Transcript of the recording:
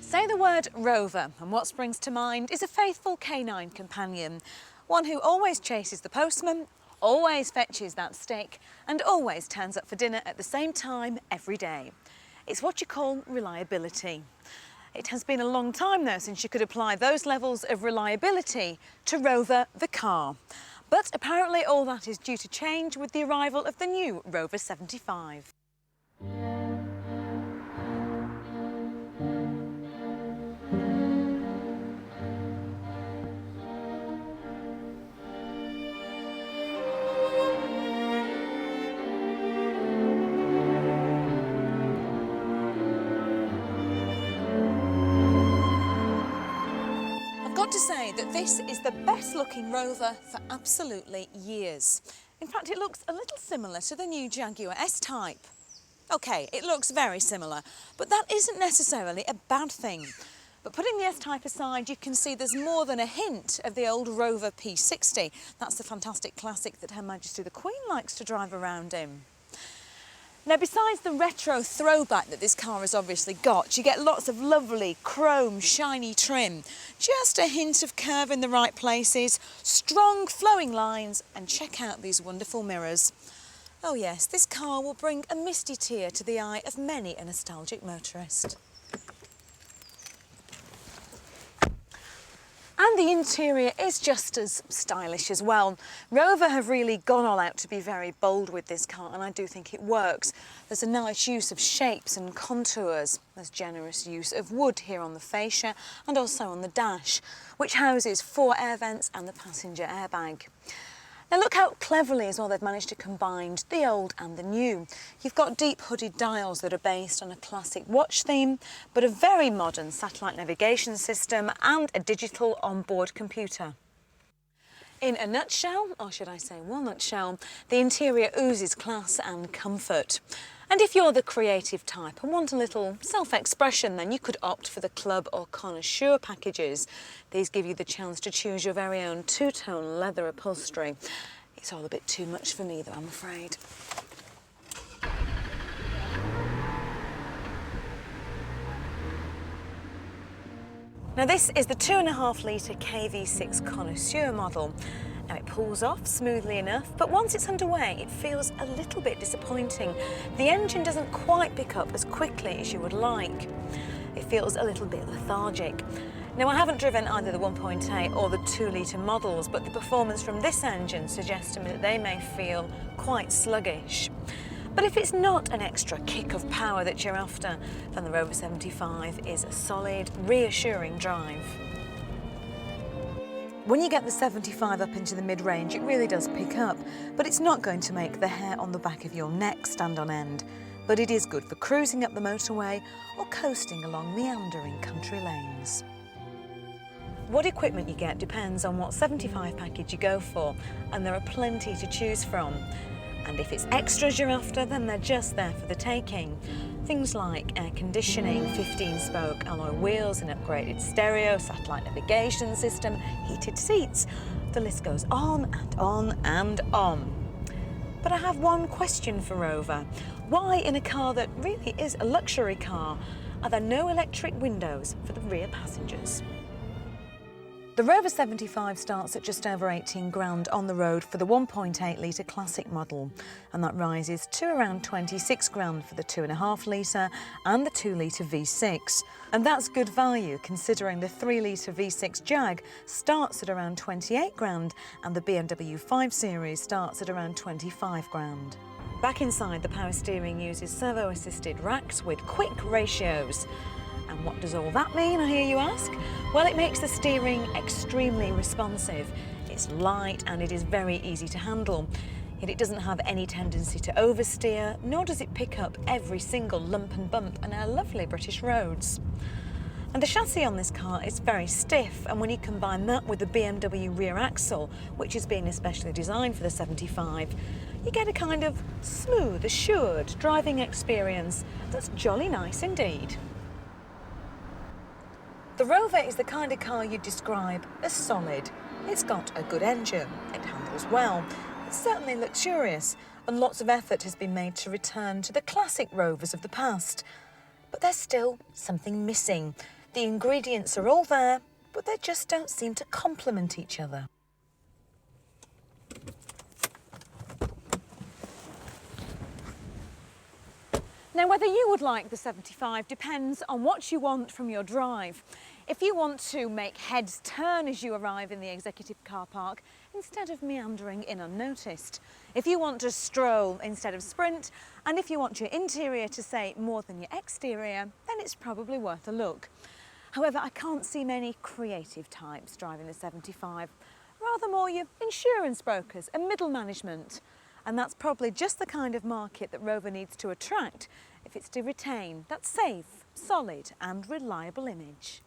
Say the word Rover and what springs to mind is a faithful canine companion, one who always chases the postman, always fetches that stick and always turns up for dinner at the same time every day. It's what you call reliability. It has been a long time though since you could apply those levels of reliability to Rover the car. But apparently all that is due to change with the arrival of the new Rover 75. I've got to say that this is the best looking Rover for absolutely years. In fact, it looks a little similar to the new Jaguar S-Type. OK, it looks very similar, but that isn't necessarily a bad thing. But putting the S-Type aside, you can see there's more than a hint of the old Rover P60. That's the fantastic classic that Her Majesty the Queen likes to drive around in. Now, besides the retro throwback that this car has obviously got, you get lots of lovely chrome, shiny trim, just a hint of curve in the right places, strong flowing lines, and check out these wonderful mirrors. Oh yes, this car will bring a misty tear to the eye of many a nostalgic motorist. And the interior is just as stylish as well. Rover have really gone all out to be very bold with this car, and I do think it works. There's a nice use of shapes and contours. There's generous use of wood here on the fascia and also on the dash, which houses 4 air vents and the passenger airbag. Now look how cleverly as well they've managed to combine the old and the new. You've got deep hooded dials that are based on a classic watch theme, but a very modern satellite navigation system and a digital onboard computer. In a nutshell, or should I say walnut shell, the interior oozes class and comfort. And if you're the creative type and want a little self-expression, then you could opt for the club or connoisseur packages. These give you the chance to choose your very own two-tone leather upholstery. It's all a bit too much for me though, I'm afraid. Now this is the 2.5 litre KV6 connoisseur model. Now it pulls off smoothly enough, but once it's underway, it feels a little bit disappointing. The engine doesn't quite pick up as quickly as you would like. It feels a little bit lethargic. Now I haven't driven either the 1.8 or the 2 litre models, but the performance from this engine suggests to me that they may feel quite sluggish. But if it's not an extra kick of power that you're after, then the Rover 75 is a solid, reassuring drive. When you get the 75 up into the mid-range, it really does pick up, but it's not going to make the hair on the back of your neck stand on end. But it is good for cruising up the motorway or coasting along meandering country lanes. What equipment you get depends on what 75 package you go for, and there are plenty to choose from. And if it's extras you're after, then they're just there for the taking. Things like air conditioning, 15-spoke alloy wheels, an upgraded stereo, satellite navigation system, heated seats. The list goes on and on and on. But I have one question for Rover. Why, in a car that really is a luxury car, are there no electric windows for the rear passengers? The Rover 75 starts at just over 18 grand on the road for the 1.8 litre classic model, and that rises to around 26 grand for the 2.5 litre and the 2 litre V6. And that's good value considering the 3 litre V6 Jag starts at around 28 grand and the BMW 5 Series starts at around 25 grand. Back inside, the power steering uses servo-assisted racks with quick ratios. And what does all that mean, I hear you ask? Well, it makes the steering extremely responsive. It's light and it is very easy to handle. Yet it doesn't have any tendency to oversteer, nor does it pick up every single lump and bump on our lovely British roads. And the chassis on this car is very stiff, and when you combine that with the BMW rear axle, which has been especially designed for the 75, you get a kind of smooth, assured driving experience that's jolly nice indeed. The Rover is the kind of car you'd describe as solid. It's got a good engine, it handles well, it's certainly luxurious, and lots of effort has been made to return to the classic Rovers of the past. But there's still something missing. The ingredients are all there, but they just don't seem to complement each other. Now, whether you would like the 75 depends on what you want from your drive. If you want to make heads turn as you arrive in the executive car park instead of meandering in unnoticed, if you want to stroll instead of sprint, and if you want your interior to say more than your exterior, then it's probably worth a look. However, I can't see many creative types driving the 75, rather more your insurance brokers and middle management. And that's probably just the kind of market that Rover needs to attract if it's to retain that safe, solid and reliable image.